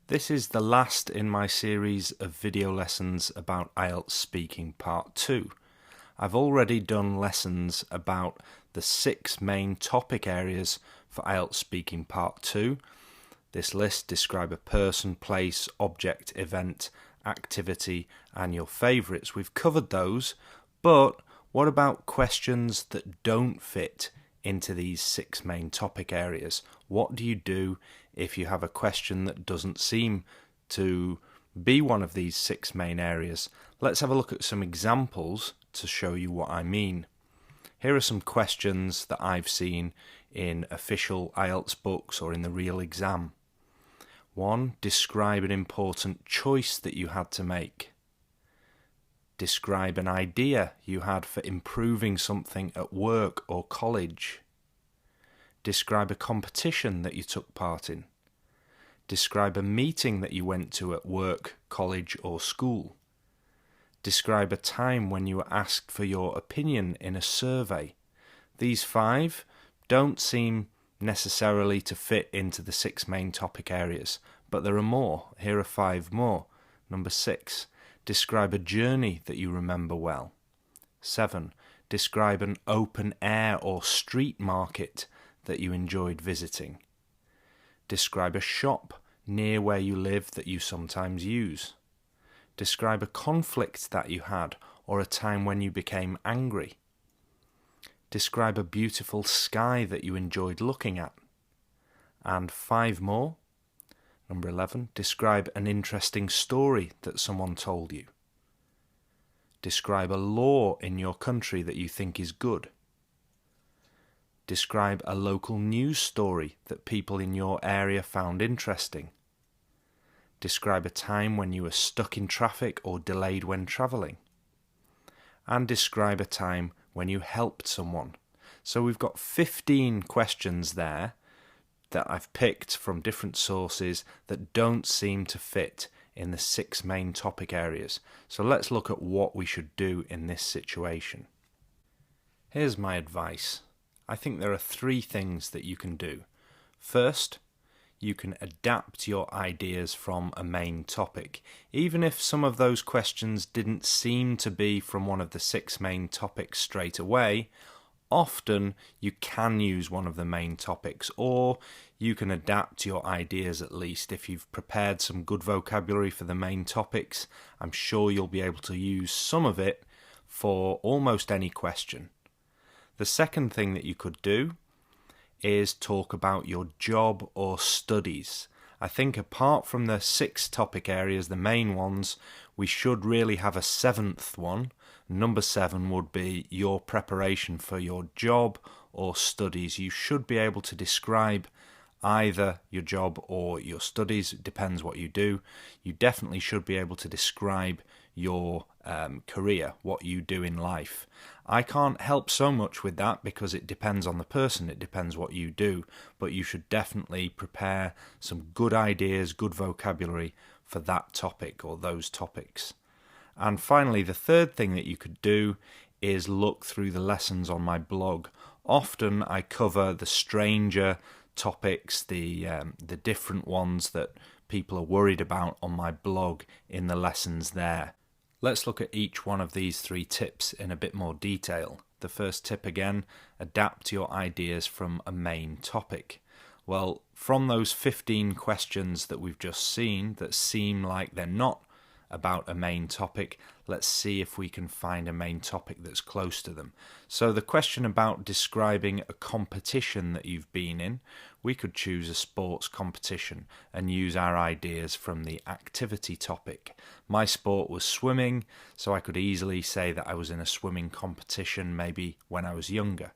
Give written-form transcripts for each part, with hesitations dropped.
This is the last in my series of video lessons about IELTS speaking part 2. I've already done lessons about the 6 main topic areas for IELTS speaking part 2. This list describes a person, place, object, event, activity and your favourites. We've covered those, but what about questions that don't fit into these 6 main topic areas? What do you do if you have a question that doesn't seem to be one of these 6 main areas? Let's have a look at some examples to show you what I mean. Here are some questions that I've seen in official IELTS books or in the real exam. 1. Describe an important choice that you had to make. Describe an idea you had for improving something at work or college. Describe a competition that you took part in. Describe a meeting that you went to at work, college or school. Describe a time when you were asked for your opinion in a survey. These 5 don't seem necessarily to fit into the 6 main topic areas, but there are more. Here are 5 more. Number 6. Describe a journey that you remember well. 7. Describe an open air or street market that you enjoyed visiting. Describe a shop near where you live that you sometimes use. Describe a conflict that you had or a time when you became angry. Describe a beautiful sky that you enjoyed looking at. And 5 more. Number 11. Describe an interesting story that someone told you. Describe a law in your country that you think is good. Describe a local news story that people in your area found interesting. Describe a time when you were stuck in traffic or delayed when travelling. And describe a time when you helped someone. So we've got 15 questions there that I've picked from different sources that don't seem to fit in the 6 main topic areas. So let's look at what we should do in this situation. Here's my advice. I think there are 3 things that you can do. First, you can adapt your ideas from a main topic. Even if some of those questions didn't seem to be from one of the 6 main topics straight away, often you can use one of the main topics, or you can adapt your ideas at least. If you've prepared some good vocabulary for the main topics, I'm sure you'll be able to use some of it for almost any question. The second thing that you could do is talk about your job or studies. I think apart from the 6 topic areas, the main ones, we should really have a 7th one. Number 7 would be your preparation for your job or studies. You should be able to describe either your job or your studies. It depends what you do. You definitely should be able to describe your career, what you do in life. I can't help so much with that because it depends on the person, it depends what you do, but you should definitely prepare some good ideas, good vocabulary for that topic or those topics. And finally, the third thing that you could do is look through the lessons on my blog. Often I cover the stranger topics, the different ones that people are worried about on my blog in the lessons there. Let's look at each one of these 3 tips in a bit more detail. The first tip again, adapt your ideas from a main topic. Well, from those 15 questions that we've just seen that seem like they're not about a main topic, let's see if we can find a main topic that's close to them. So the question about describing a competition that you've been in, we could choose a sports competition and use our ideas from the activity topic. My sport was swimming, so I could easily say that I was in a swimming competition maybe when I was younger.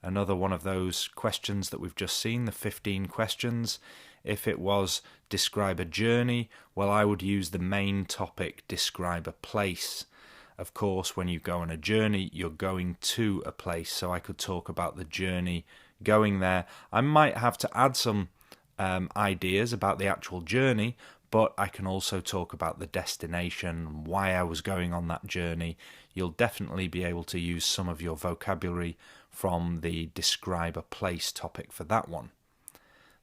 Another one of those questions that we've just seen, the 15 questions, if it was describe a journey, well, I would use the main topic, describe a place. Of course, when you go on a journey, you're going to a place, so I could talk about the journey going there. I might have to add some ideas about the actual journey, but I can also talk about the destination, why I was going on that journey. You'll definitely be able to use some of your vocabulary from the describe a place topic for that one.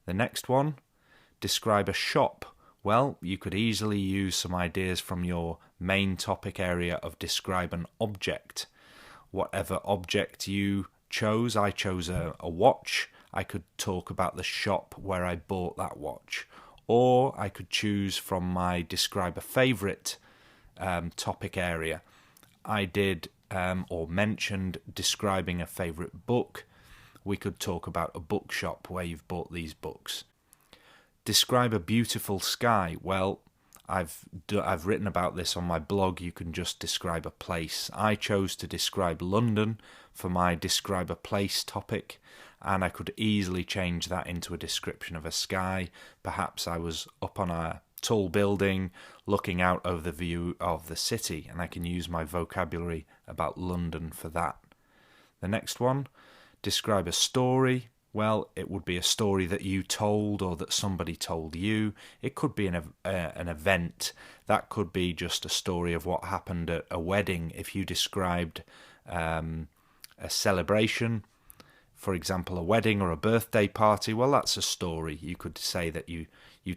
The next one, describe a shop Well, you could easily use some ideas from your main topic area of describe an object. Whatever object you chose, I chose a watch. I could talk about the shop where I bought that watch. Or I could choose from my describe a favourite topic area. I did or mentioned describing a favourite book. We could talk about a bookshop where you've bought these books. Describe a beautiful sky. Well, I've written about this on my blog. You can just describe a place. I chose to describe London for my describe a place topic, and I could easily change that into a description of a sky. Perhaps I was up on a tall building looking out over the view of the city, and I can use my vocabulary about London for that. The next one, describe a story. Well, it would be a story that you told or that somebody told you. It could be an event. That could be just a story of what happened at a wedding. If you described a celebration, for example, a wedding or a birthday party, well, that's a story. You could say that you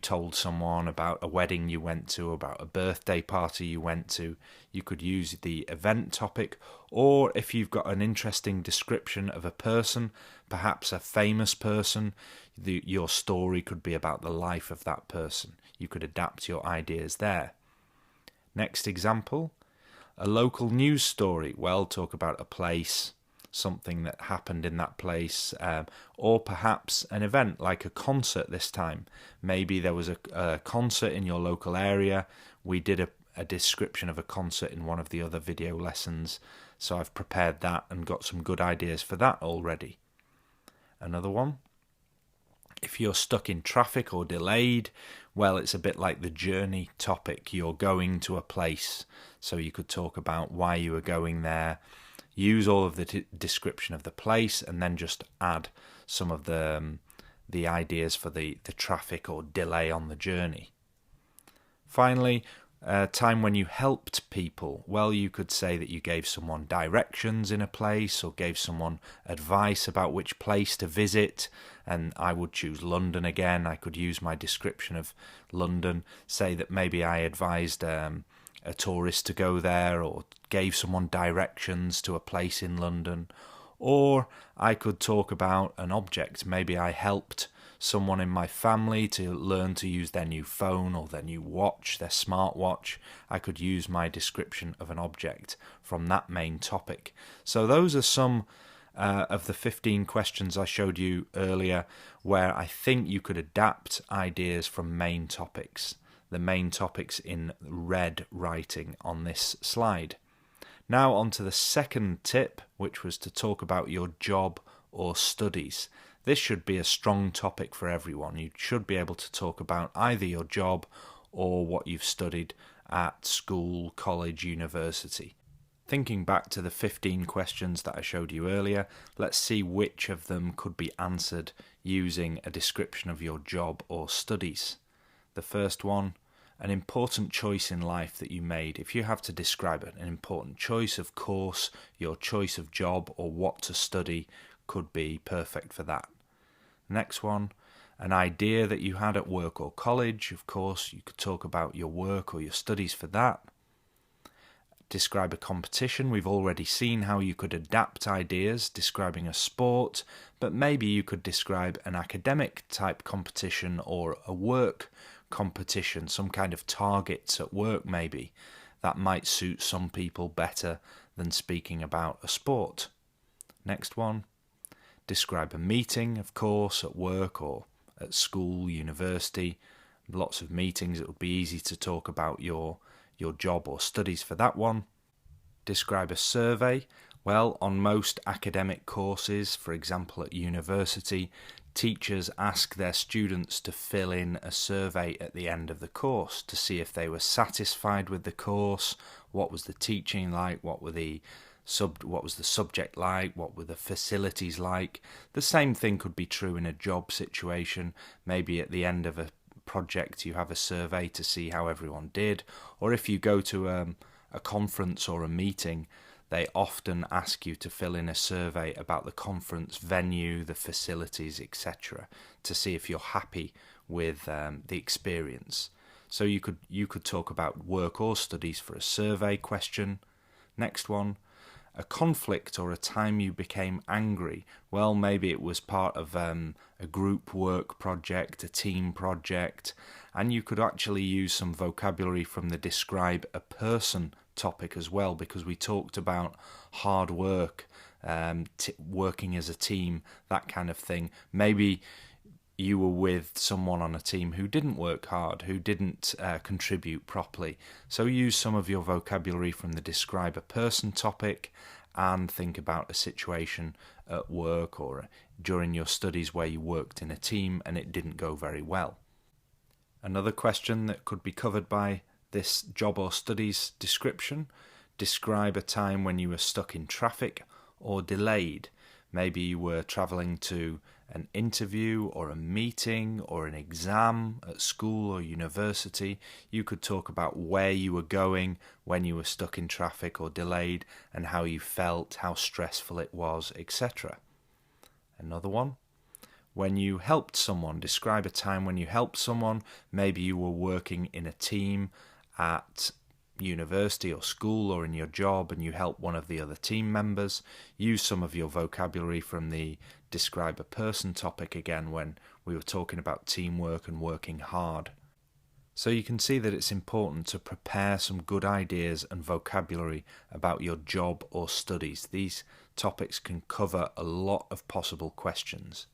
told someone about a wedding you went to, about a birthday party you went to. You could use the event topic, or if you've got an interesting description of a person, perhaps a famous person, your story could be about the life of that person. You could adapt your ideas there. Next example, a local news story. Well, talk about a place, something that happened in that place, or perhaps an event like a concert this time. Maybe there was a concert in your local area. We did a description of a concert in one of the other video lessons, so I've prepared that and got some good ideas for that already. Another one, if you're stuck in traffic or delayed, well, it's a bit like the journey topic. You're going to a place, so you could talk about why you were going there. Use all of the description of the place, and then just add some of the ideas for the traffic or delay on the journey. Finally, a time when you helped people. Well, you could say that you gave someone directions in a place or gave someone advice about which place to visit, and I would choose London again. I could use my description of London, say that maybe I advised a tourist to go there or gave someone directions to a place in London. Or I could talk about an object. Maybe I helped someone in my family to learn to use their new phone or their new watch, their smartwatch. I could use my description of an object from that main topic. So those are some of the 15 questions I showed you earlier where I think you could adapt ideas from main topics. The main topics in red writing on this slide. Now on to the second tip, which was to talk about your job or studies. This should be a strong topic for everyone. You should be able to talk about either your job or what you've studied at school, college, university. Thinking back to the 15 questions that I showed you earlier, let's see which of them could be answered using a description of your job or studies. The first one, an important choice in life that you made. If you have to describe it, an important choice of course, your choice of job or what to study could be perfect for that. Next one, an idea that you had at work or college. Of course, you could talk about your work or your studies for that. Describe a competition. We've already seen how you could adapt ideas, describing a sport, but maybe you could describe an academic type competition or a work competition, some kind of targets at work maybe. That might suit some people better than speaking about a sport. Next one, describe a meeting, of course, at work or at school, university. Lots of meetings, it would be easy to talk about your job or studies for that one. Describe a survey. Well, on most academic courses, for example at university, teachers ask their students to fill in a survey at the end of the course to see if they were satisfied with the course, what was the teaching like, what was the subject like, what were the facilities like. The same thing could be true in a job situation. Maybe at the end of a project you have a survey to see how everyone did, or if you go to a conference or a meeting, they often ask you to fill in a survey about the conference venue, the facilities, etc., to see if you're happy with the experience. So you could talk about work or studies for a survey question. Next one, a conflict or a time you became angry. Well, maybe it was part of a group work project, a team project, and you could actually use some vocabulary from the describe a person topic as well, because we talked about hard work, working as a team, that kind of thing. Maybe you were with someone on a team who didn't work hard, who didn't contribute properly. So use some of your vocabulary from the describe a person topic and think about a situation at work or during your studies where you worked in a team and it didn't go very well. Another question that could be covered by this job or studies description, describe a time when you were stuck in traffic or delayed. Maybe you were travelling to an interview or a meeting or an exam at school or university. You could talk about where you were going when you were stuck in traffic or delayed and how you felt, how stressful it was, etc. Another one, when you helped someone, describe a time when you helped someone. Maybe you were working in a team at university or school or in your job and you help one of the other team members. Use some of your vocabulary from the describe a person topic again when we were talking about teamwork and working hard. So you can see that it's important to prepare some good ideas and vocabulary about your job or studies. These topics can cover a lot of possible questions.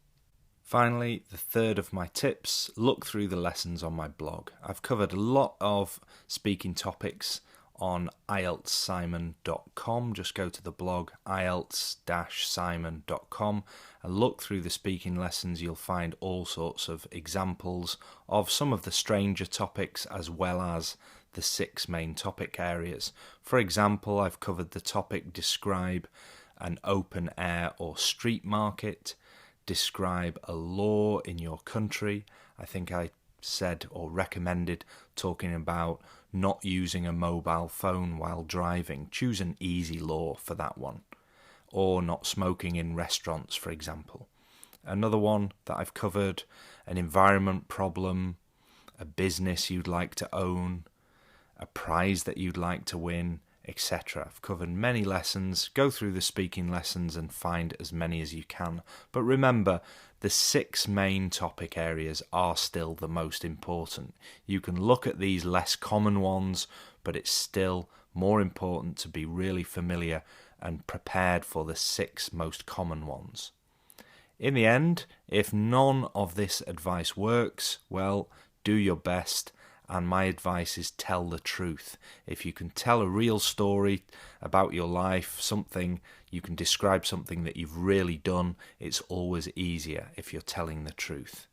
Finally, the third of my tips, look through the lessons on my blog. I've covered a lot of speaking topics on IELTSsimon.com. Just go to the blog IELTS-simon.com and look through the speaking lessons. You'll find all sorts of examples of some of the stranger topics as well as the 6 main topic areas. For example, I've covered the topic describe an open air or street market, describe a law in your country. I think I said or recommended talking about not using a mobile phone while driving. Choose an easy law for that one. Or not smoking in restaurants, for example. Another one that I've covered, an environment problem, a business you'd like to own, a prize that you'd like to win, etc. I've covered many lessons. Go through the speaking lessons and find as many as you can. But remember, the 6 main topic areas are still the most important. You can look at these less common ones, but it's still more important to be really familiar and prepared for the 6 most common ones. In the end, if none of this advice works, well, do your best. And my advice is tell the truth. If you can tell a real story about your life, something you can describe something that you've really done, it's always easier if you're telling the truth.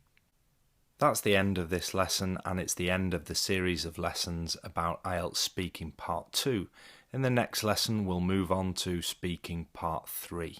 That's the end of this lesson, and it's the end of the series of lessons about IELTS Speaking Part 2. In the next lesson, we'll move on to Speaking Part 3.